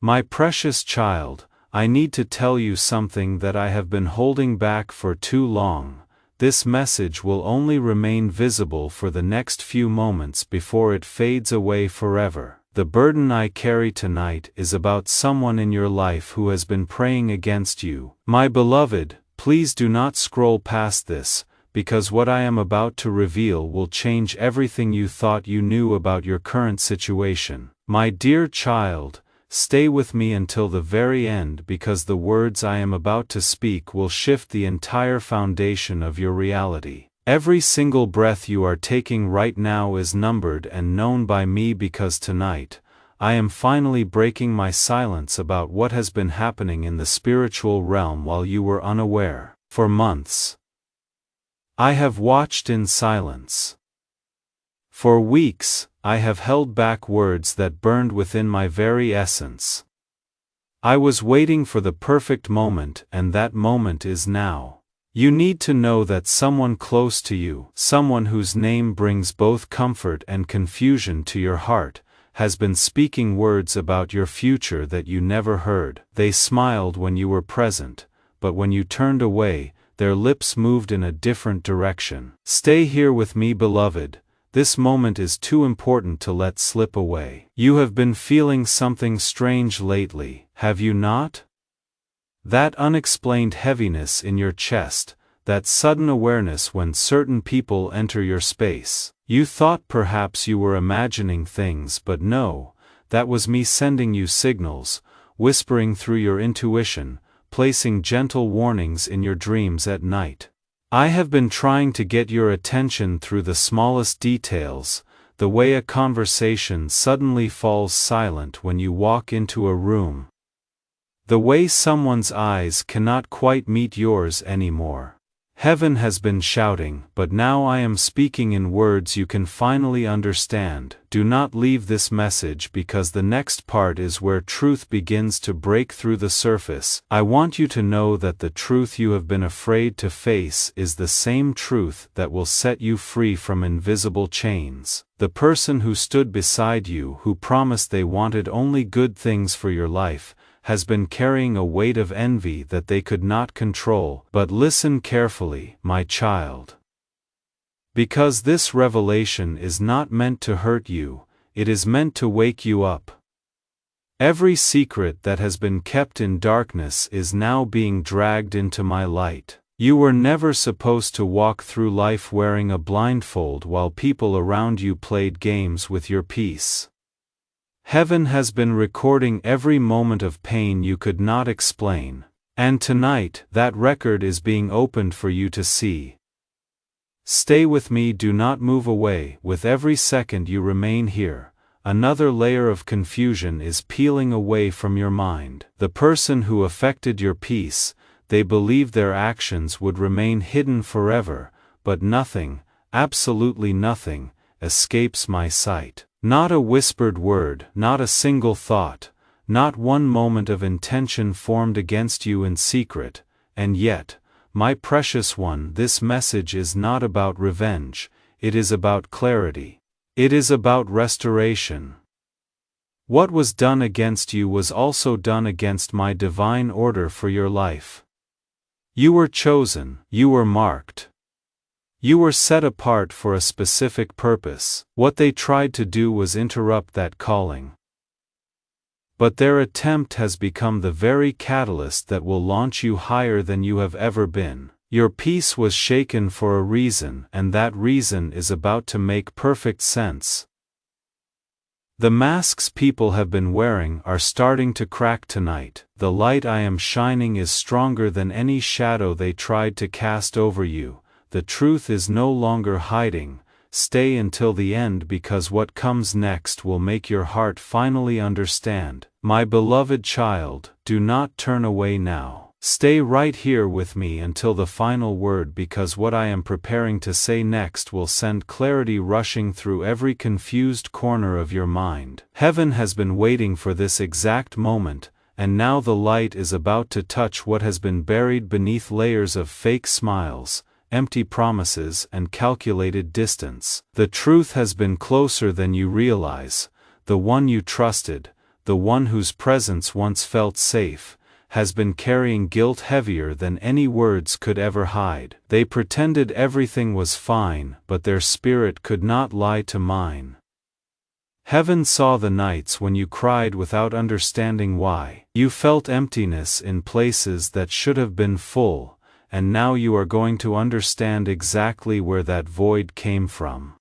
My precious child, I need to tell you something that I have been holding back for too long. This message will only remain visible for the next few moments before it fades away forever. The burden I carry tonight is about someone in your life who has been praying against you. My beloved, please do not scroll past this, because what I am about to reveal will change everything you thought you knew about your current situation. My dear child, stay with me until the very end, because the words I am about to speak will shift the entire foundation of your reality. Every single breath you are taking right now is numbered and known by me, because tonight, I am finally breaking my silence about what has been happening in the spiritual realm while you were unaware. For months, I have watched in silence. For weeks, I have held back words that burned within my very essence. I was waiting for the perfect moment, and that moment is now. You need to know that someone close to you, someone whose name brings both comfort and confusion to your heart, has been speaking words about your future that you never heard. They smiled when you were present, but when you turned away, their lips moved in a different direction. Stay here with me, beloved. This moment is too important to let slip away. You have been feeling something strange lately, have you not? That unexplained heaviness in your chest, that sudden awareness when certain people enter your space. You thought perhaps you were imagining things, but no, that was me sending you signals, whispering through your intuition, placing gentle warnings in your dreams at night. I have been trying to get your attention through the smallest details, the way a conversation suddenly falls silent when you walk into a room, the way someone's eyes cannot quite meet yours anymore. Heaven has been shouting, but now I am speaking in words you can finally understand. Do not leave this message, because the next part is where truth begins to break through the surface. I want you to know that the truth you have been afraid to face is the same truth that will set you free from invisible chains. The person who stood beside you, who promised they wanted only good things for your life, has been carrying a weight of envy that they could not control. But listen carefully, my child. Because this revelation is not meant to hurt you, it is meant to wake you up. Every secret that has been kept in darkness is now being dragged into my light. You were never supposed to walk through life wearing a blindfold while people around you played games with your peace. Heaven has been recording every moment of pain you could not explain, and tonight that record is being opened for you to see. Stay with me, do not move away. With every second you remain here, another layer of confusion is peeling away from your mind. The person who affected your peace, they believed their actions would remain hidden forever, but nothing, absolutely nothing, escapes my sight. Not a whispered word, not a single thought, not one moment of intention formed against you in secret, and yet, my precious one, this message is not about revenge, it is about clarity. It is about restoration. What was done against you was also done against my divine order for your life. You were chosen, you were marked. You were set apart for a specific purpose. What they tried to do was interrupt that calling. But their attempt has become the very catalyst that will launch you higher than you have ever been. Your peace was shaken for a reason, and that reason is about to make perfect sense. The masks people have been wearing are starting to crack tonight. The light I am shining is stronger than any shadow they tried to cast over you. The truth is no longer hiding. Stay until the end, because what comes next will make your heart finally understand. My beloved child, do not turn away now. Stay right here with me until the final word, because what I am preparing to say next will send clarity rushing through every confused corner of your mind. Heaven has been waiting for this exact moment, and now the light is about to touch what has been buried beneath layers of fake smiles, empty promises, and calculated distance. The truth has been closer than you realize, the one you trusted, the one whose presence once felt safe, has been carrying guilt heavier than any words could ever hide. They pretended everything was fine, but their spirit could not lie to mine. Heaven saw the nights when you cried without understanding why. You felt emptiness in places that should have been full, and now you are going to understand exactly where that void came from.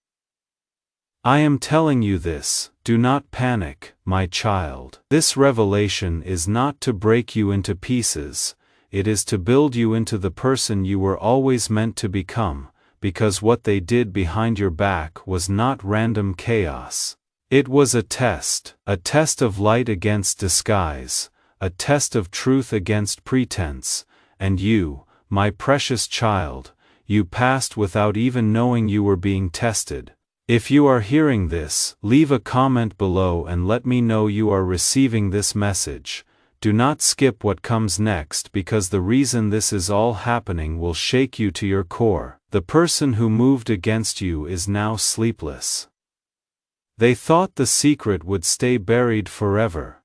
I am telling you this, do not panic, my child. This revelation is not to break you into pieces, it is to build you into the person you were always meant to become, because what they did behind your back was not random chaos. It was a test of light against disguise, a test of truth against pretense, and you, my precious child, you passed without even knowing you were being tested. If you are hearing this, leave a comment below and let me know you are receiving this message. Do not skip what comes next because the reason this is all happening will shake you to your core. The person who moved against you is now sleepless. They thought the secret would stay buried forever.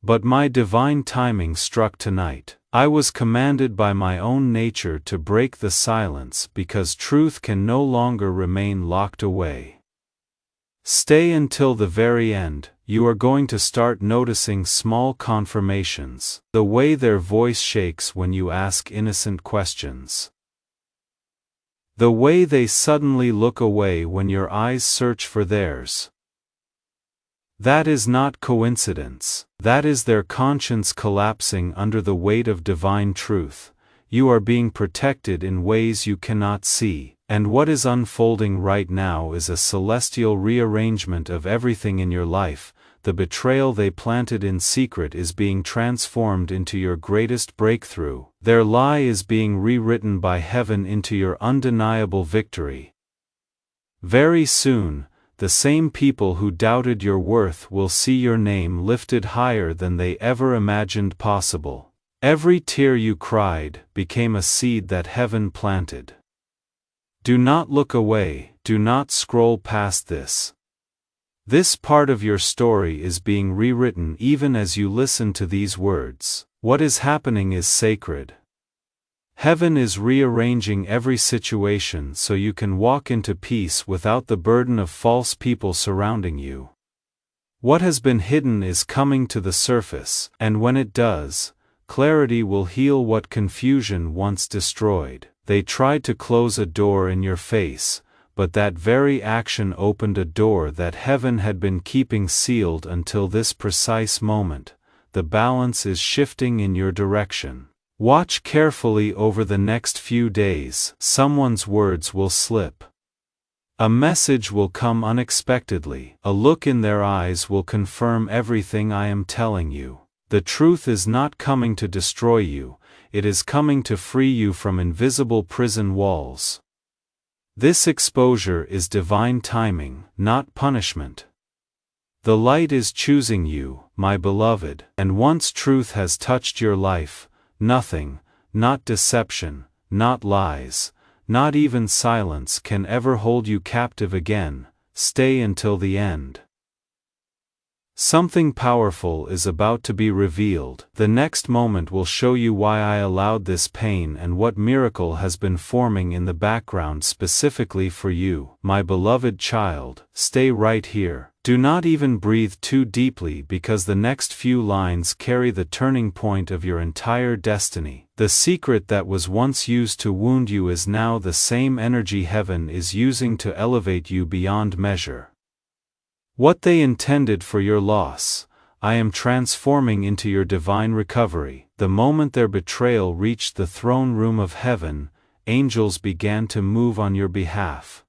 But my divine timing struck tonight. I was commanded by my own nature to break the silence because truth can no longer remain locked away. Stay until the very end, you are going to start noticing small confirmations, the way their voice shakes when you ask innocent questions. The way they suddenly look away when your eyes search for theirs. That is not coincidence, that is their conscience collapsing under the weight of divine truth. You are being protected in ways you cannot see, and what is unfolding right now is a celestial rearrangement of everything in your life. The betrayal they planted in secret is being transformed into your greatest breakthrough. Their lie is being rewritten by heaven into your undeniable victory. Very soon, the same people who doubted your worth will see your name lifted higher than they ever imagined possible. Every tear you cried became a seed that heaven planted. Do not look away, do not scroll past this. This part of your story is being rewritten even as you listen to these words. What is happening is sacred. Heaven is rearranging every situation so you can walk into peace without the burden of false people surrounding you. What has been hidden is coming to the surface, and when it does, clarity will heal what confusion once destroyed. They tried to close a door in your face, but that very action opened a door that heaven had been keeping sealed until this precise moment. The balance is shifting in your direction. Watch carefully over the next few days. Someone's words will slip. A message will come unexpectedly. A look in their eyes will confirm everything I am telling you. The truth is not coming to destroy you, it is coming to free you from invisible prison walls. This exposure is divine timing, not punishment. The light is choosing you, my beloved, and once truth has touched your life, nothing, not deception, not lies, not even silence can ever hold you captive again. Stay until the end. Something powerful is about to be revealed. The next moment will show you why I allowed this pain and what miracle has been forming in the background specifically for you. My beloved child, stay right here. Do not even breathe too deeply because the next few lines carry the turning point of your entire destiny. The secret that was once used to wound you is now the same energy heaven is using to elevate you beyond measure. What they intended for your loss, I am transforming into your divine recovery. The moment their betrayal reached the throne room of heaven, angels began to move on your behalf.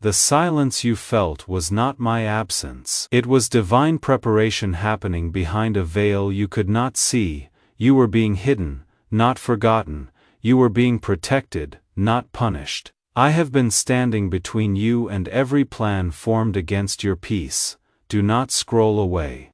The silence you felt was not my absence. It was divine preparation happening behind a veil you could not see. You were being hidden, not forgotten. You were being protected, not punished. I have been standing between you and every plan formed against your peace. Do not scroll away.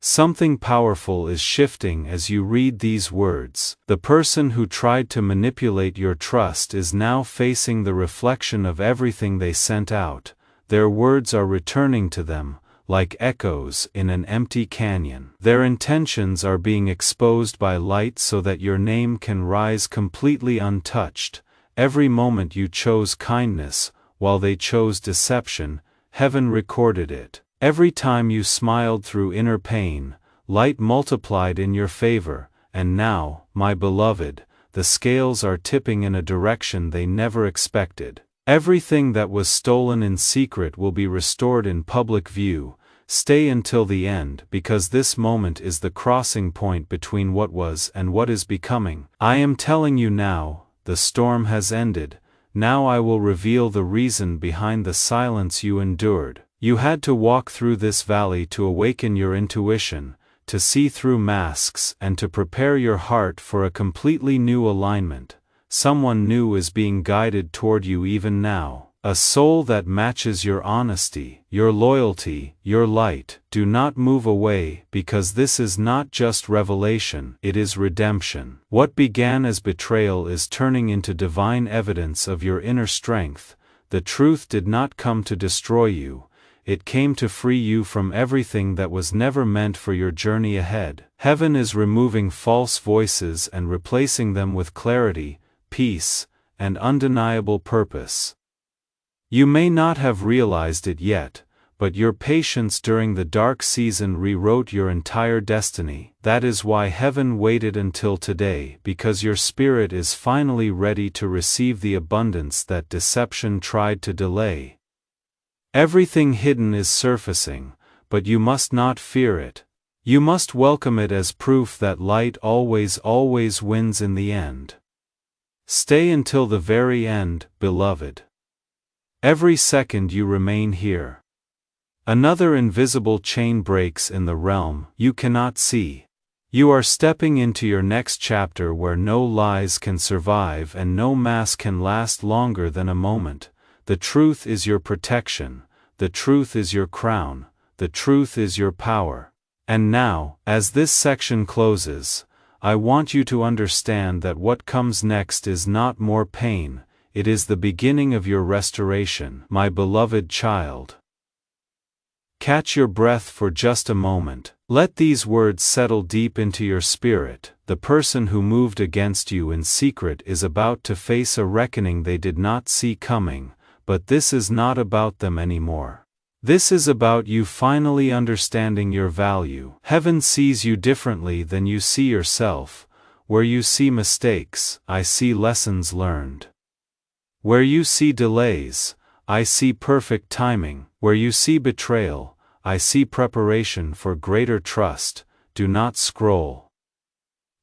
Something powerful is shifting as you read these words. The person who tried to manipulate your trust is now facing the reflection of everything they sent out. Their words are returning to them, like echoes in an empty canyon. Their intentions are being exposed by light so that your name can rise completely untouched. Every moment you chose kindness, while they chose deception, heaven recorded it. Every time you smiled through inner pain, light multiplied in your favor, and now, my beloved, the scales are tipping in a direction they never expected. Everything that was stolen in secret will be restored in public view. Stay until the end, because this moment is the crossing point between what was and what is becoming. I am telling you now, the storm has ended. Now I will reveal the reason behind the silence you endured. You had to walk through this valley to awaken your intuition, to see through masks and to prepare your heart for a completely new alignment. Someone new is being guided toward you even now. A soul that matches your honesty, your loyalty, your light. Do not move away, because this is not just revelation, it is redemption. What began as betrayal is turning into divine evidence of your inner strength. The truth did not come to destroy you. It came to free you from everything that was never meant for your journey ahead. Heaven is removing false voices and replacing them with clarity, peace, and undeniable purpose. You may not have realized it yet, but your patience during the dark season rewrote your entire destiny. That is why heaven waited until today, because your spirit is finally ready to receive the abundance that deception tried to delay. Everything hidden is surfacing, but you must not fear it. You must welcome it as proof that light always wins in the end. Stay until the very end, beloved. Every second you remain here, another invisible chain breaks in the realm you cannot see. You are stepping into your next chapter where no lies can survive and no mask can last longer than a moment. The truth is your protection, the truth is your crown, the truth is your power. And now, as this section closes, I want you to understand that what comes next is not more pain, it is the beginning of your restoration, my beloved child. Catch your breath for just a moment. Let these words settle deep into your spirit. The person who moved against you in secret is about to face a reckoning they did not see coming, but this is not about them anymore. This is about you finally understanding your value. Heaven sees you differently than you see yourself. Where you see mistakes, I see lessons learned. Where you see delays, I see perfect timing. Where you see betrayal, I see preparation for greater trust. Do not scroll.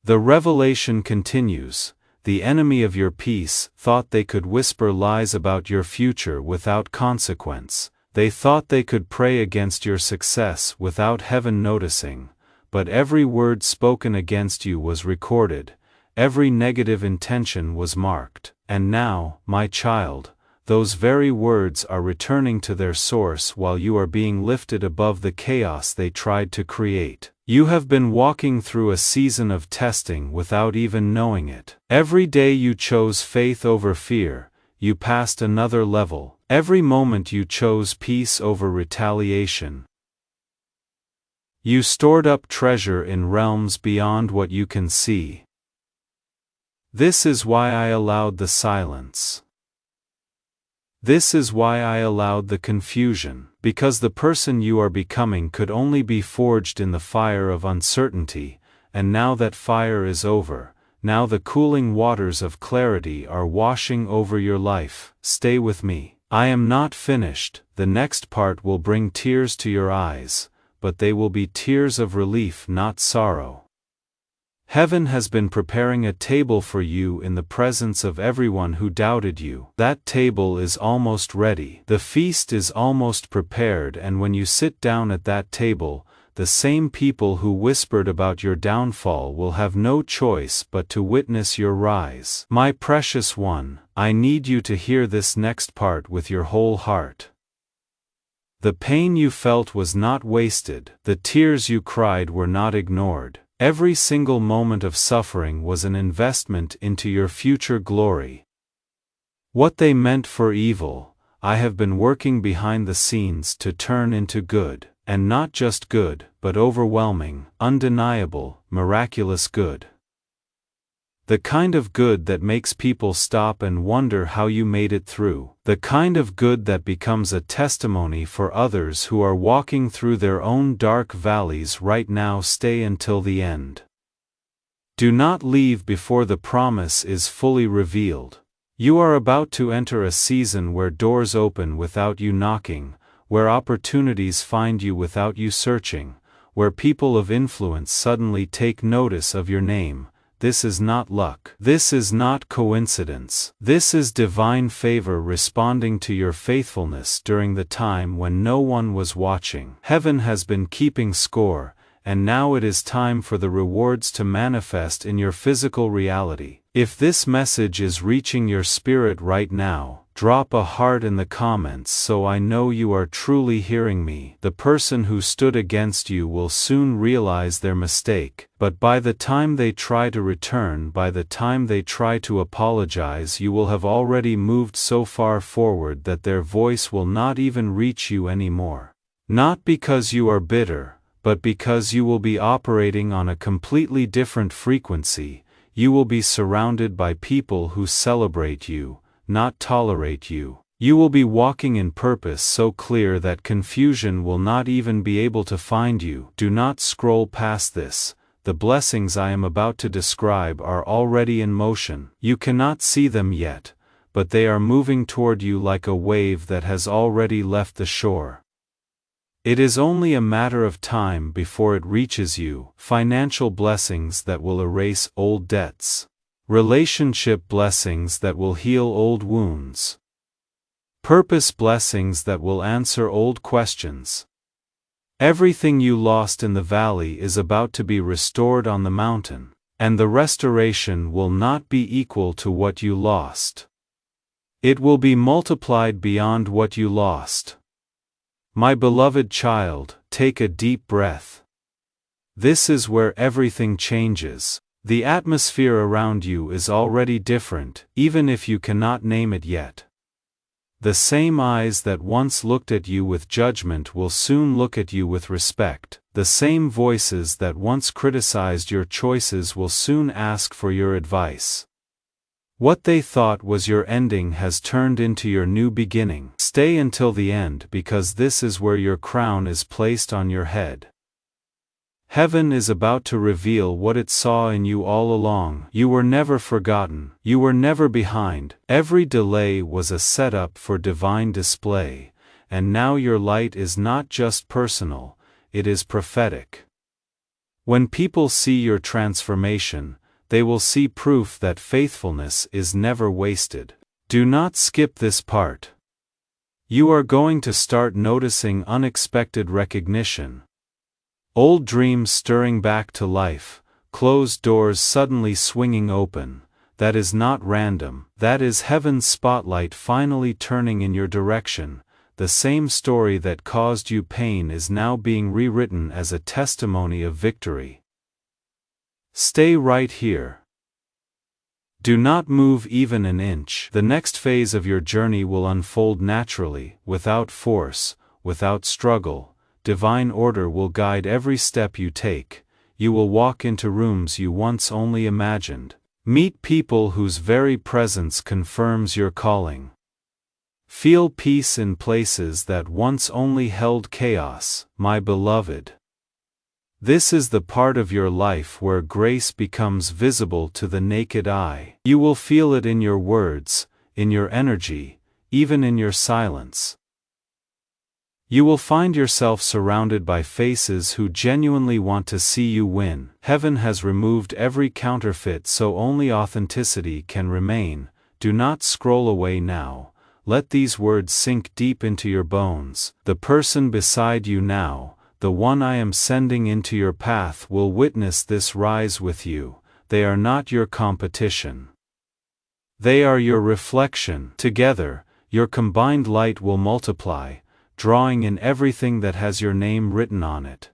The revelation continues. The enemy of your peace thought they could whisper lies about your future without consequence. They thought they could pray against your success without heaven noticing, but every word spoken against you was recorded, every negative intention was marked. And now, my child, those very words are returning to their source while you are being lifted above the chaos they tried to create. You have been walking through a season of testing without even knowing it. Every day you chose faith over fear, you passed another level. Every moment you chose peace over retaliation. You stored up treasure in realms beyond what you can see. This is why I allowed the silence. This is why I allowed the confusion, because the person you are becoming could only be forged in the fire of uncertainty, and now that fire is over, now the cooling waters of clarity are washing over your life. Stay with me. I am not finished. The next part will bring tears to your eyes, but they will be tears of relief, not sorrow. Heaven has been preparing a table for you in the presence of everyone who doubted you. That table is almost ready. The feast is almost prepared, and when you sit down at that table, the same people who whispered about your downfall will have no choice but to witness your rise. My precious one, I need you to hear this next part with your whole heart. The pain you felt was not wasted. The tears you cried were not ignored. Every single moment of suffering was an investment into your future glory. What they meant for evil, I have been working behind the scenes to turn into good. and not just good, but overwhelming, undeniable, miraculous good. The kind of good that makes people stop and wonder how you made it through. The kind of good that becomes a testimony for others who are walking through their own dark valleys right now. Stay until the end. Do not leave before the promise is fully revealed. You are about to enter a season where doors open without you knocking, where opportunities find you without you searching, where people of influence suddenly take notice of your name. This is not luck. This is not coincidence. This is divine favor responding to your faithfulness during the time when no one was watching. Heaven has been keeping score, and now it is time for the rewards to manifest in your physical reality. If this message is reaching your spirit right now, drop a heart in the comments so I know you are truly hearing me. The person who stood against you will soon realize their mistake, but by the time they try to return, by the time they try to apologize, you will have already moved so far forward that their voice will not even reach you anymore. Not because you are bitter, but because you will be operating on a completely different frequency. You will be surrounded by people who celebrate you, not tolerate you. You will be walking in purpose so clear that confusion will not even be able to find you. Do not scroll past this. The blessings I am about to describe are already in motion. You cannot see them yet, but they are moving toward you like a wave that has already left the shore. It is only a matter of time before it reaches you. Financial blessings that will erase old debts. Relationship blessings that will heal old wounds. Purpose blessings that will answer old questions. Everything you lost in the valley is about to be restored on the mountain, and the restoration will not be equal to what you lost. It will be multiplied beyond what you lost. My beloved child, take a deep breath. This is where everything changes. The atmosphere around you is already different, even if you cannot name it yet. The same eyes that once looked at you with judgment will soon look at you with respect. The same voices that once criticized your choices will soon ask for your advice. What they thought was your ending has turned into your new beginning. Stay until the end because this is where your crown is placed on your head. Heaven is about to reveal what it saw in you all along. You were never forgotten. You were never behind. Every delay was a setup for divine display, and now your light is not just personal, it is prophetic. When people see your transformation, they will see proof that faithfulness is never wasted. Do not skip this part. You are going to start noticing unexpected recognition. Old dreams stirring back to life, closed doors suddenly swinging open. That is not random. That is heaven's spotlight finally turning in your direction. The same story that caused you pain is now being rewritten as a testimony of victory. Stay right here. Do not move even an inch. The next phase of your journey will unfold naturally, without force, without struggle. Divine order will guide every step you take. You will walk into rooms you once only imagined. Meet people whose very presence confirms your calling. Feel peace in places that once only held chaos, my beloved. This is the part of your life where grace becomes visible to the naked eye. You will feel it in your words, in your energy, even in your silence. You will find yourself surrounded by faces who genuinely want to see you win. Heaven has removed every counterfeit so only authenticity can remain. Do not scroll away now. Let these words sink deep into your bones. The person beside you now, the one I am sending into your path, will witness this rise with you. They are not your competition. They are your reflection. Together, your combined light will multiply, drawing in everything that has your name written on it.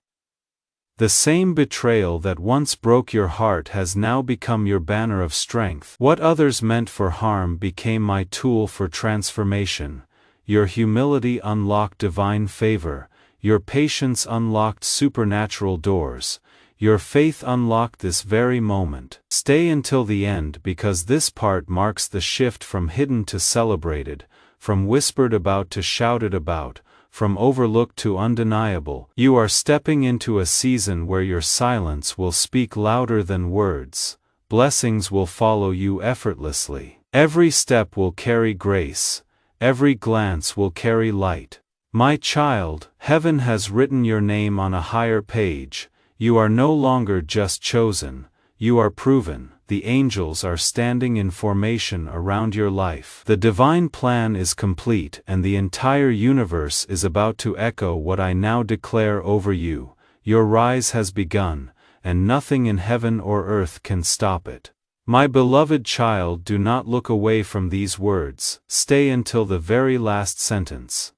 The same betrayal that once broke your heart has now become your banner of strength. What others meant for harm became my tool for transformation. Your humility unlocked divine favor. Your patience unlocked supernatural doors. Your faith unlocked this very moment. Stay until the end because this part marks the shift from hidden to celebrated, from whispered about to shouted about, from overlooked to undeniable. You are stepping into a season where your silence will speak louder than words. Blessings will follow you effortlessly. Every step will carry grace. Every glance will carry light. My child, heaven has written your name on a higher page. You are no longer just chosen, you are proven. The angels are standing in formation around your life. The divine plan is complete and the entire universe is about to echo what I now declare over you. Your rise has begun, and nothing in heaven or earth can stop it. My beloved child, do not look away from these words. Stay until the very last sentence.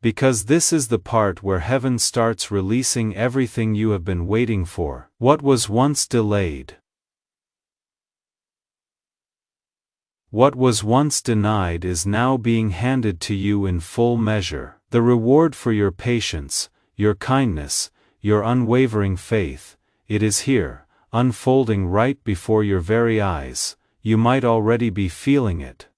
Because this is the part where heaven starts releasing everything you have been waiting for. What was once delayed, what was once denied is now being handed to you in full measure. The reward for your patience, your kindness, your unwavering faith, it is here, unfolding right before your very eyes. You might already be feeling it.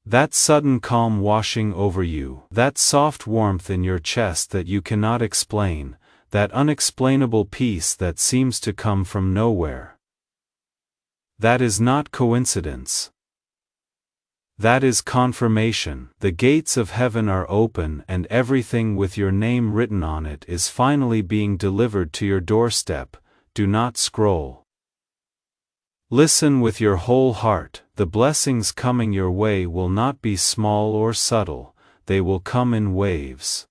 That sudden calm washing over you, that soft warmth in your chest that you cannot explain, that unexplainable peace that seems to come from nowhere. That is not coincidence. That is confirmation. The gates of heaven are open and everything with your name written on it is finally being delivered to your doorstep. Do not scroll. Listen with your whole heart. The blessings coming your way will not be small or subtle, they will come in waves.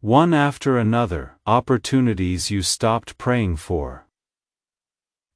One after another, opportunities you stopped praying for.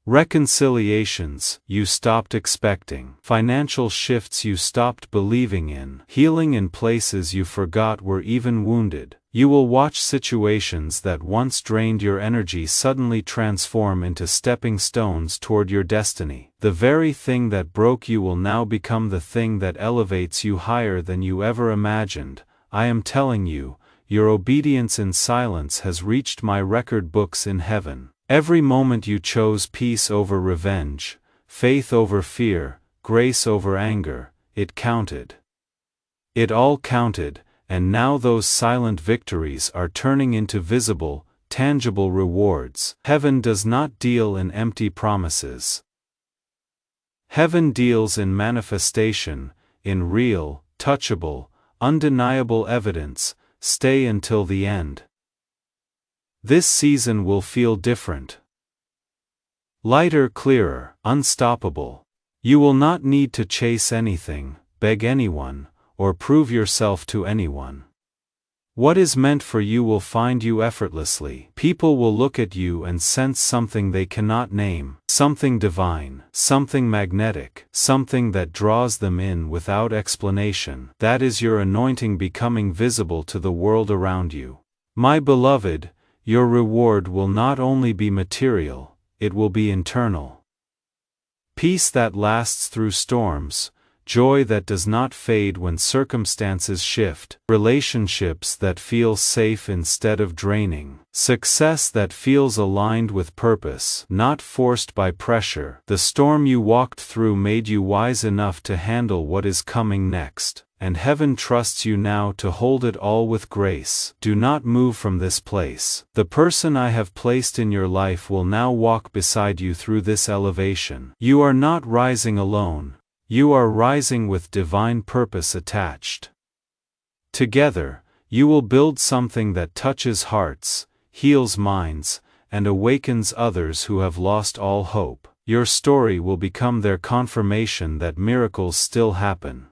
Reconciliations you stopped expecting. Financial shifts you stopped believing in. Healing in places you forgot were even wounded. You will watch situations that once drained your energy suddenly transform into stepping stones toward your destiny. The very thing that broke you will now become the thing that elevates you higher than you ever imagined. I am telling you, your obedience in silence has reached my record books in heaven. Every moment you chose peace over revenge, faith over fear, grace over anger, it counted. It all counted, and now those silent victories are turning into visible, tangible rewards. Heaven does not deal in empty promises. Heaven deals in manifestation, in real, touchable, undeniable evidence. Stay until the end. This season will feel different. Lighter, clearer, unstoppable. You will not need to chase anything, beg anyone, or prove yourself to anyone. What is meant for you will find you effortlessly. People will look at you and sense something they cannot name, something divine, something magnetic, something that draws them in without explanation. That is your anointing becoming visible to the world around you. My beloved, your reward will not only be material, it will be internal. Peace that lasts through storms, joy that does not fade when circumstances shift, relationships that feel safe instead of draining, success that feels aligned with purpose, not forced by pressure. The storm you walked through made you wise enough to handle what is coming next, and heaven trusts you now to hold it all with grace. Do not move from this place. The person I have placed in your life will now walk beside you through this elevation. You are not rising alone. You are rising with divine purpose attached. Together, you will build something that touches hearts, heals minds, and awakens others who have lost all hope. Your story will become their confirmation that miracles still happen.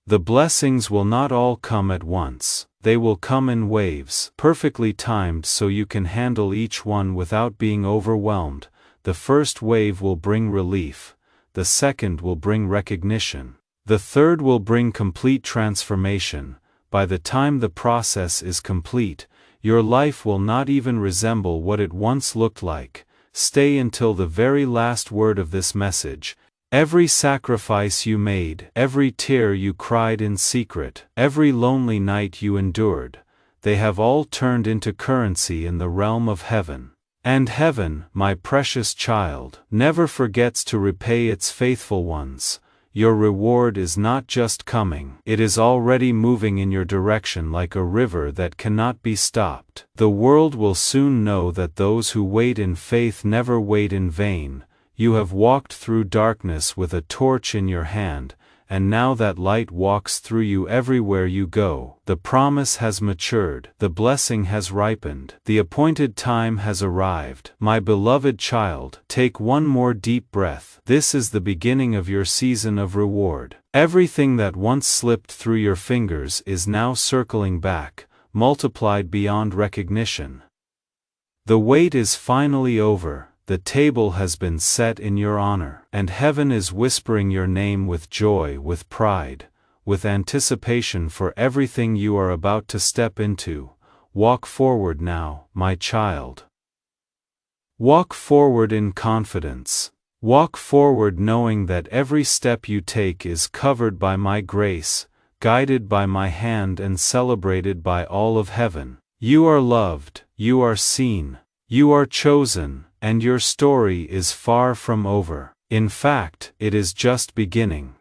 The blessings will not all come at once, they will come in waves, perfectly timed so you can handle each one without being overwhelmed. The first wave will bring relief. The second will bring recognition. The third will bring complete transformation. By the time the process is complete, your life will not even resemble what it once looked like. Stay until the very last word of this message. Every sacrifice you made, every tear you cried in secret, every lonely night you endured, they have all turned into currency in the realm of heaven. And heaven, my precious child, never forgets to repay its faithful ones. Your reward is not just coming, it is already moving in your direction like a river that cannot be stopped. The world will soon know that those who wait in faith never wait in vain. You have walked through darkness with a torch in your hand, and now that light walks through you everywhere you go. The promise has matured, the blessing has ripened, the appointed time has arrived. My beloved child, take one more deep breath. This is the beginning of your season of reward. Everything that once slipped through your fingers is now circling back, multiplied beyond recognition. The wait is finally over. The table has been set in your honor, and heaven is whispering your name with joy, with pride, with anticipation for everything you are about to step into. Walk forward now, my child. Walk forward in confidence. Walk forward knowing that every step you take is covered by my grace, guided by my hand and celebrated by all of heaven. You are loved, you are seen, you are chosen, and your story is far from over. In fact, it is just beginning.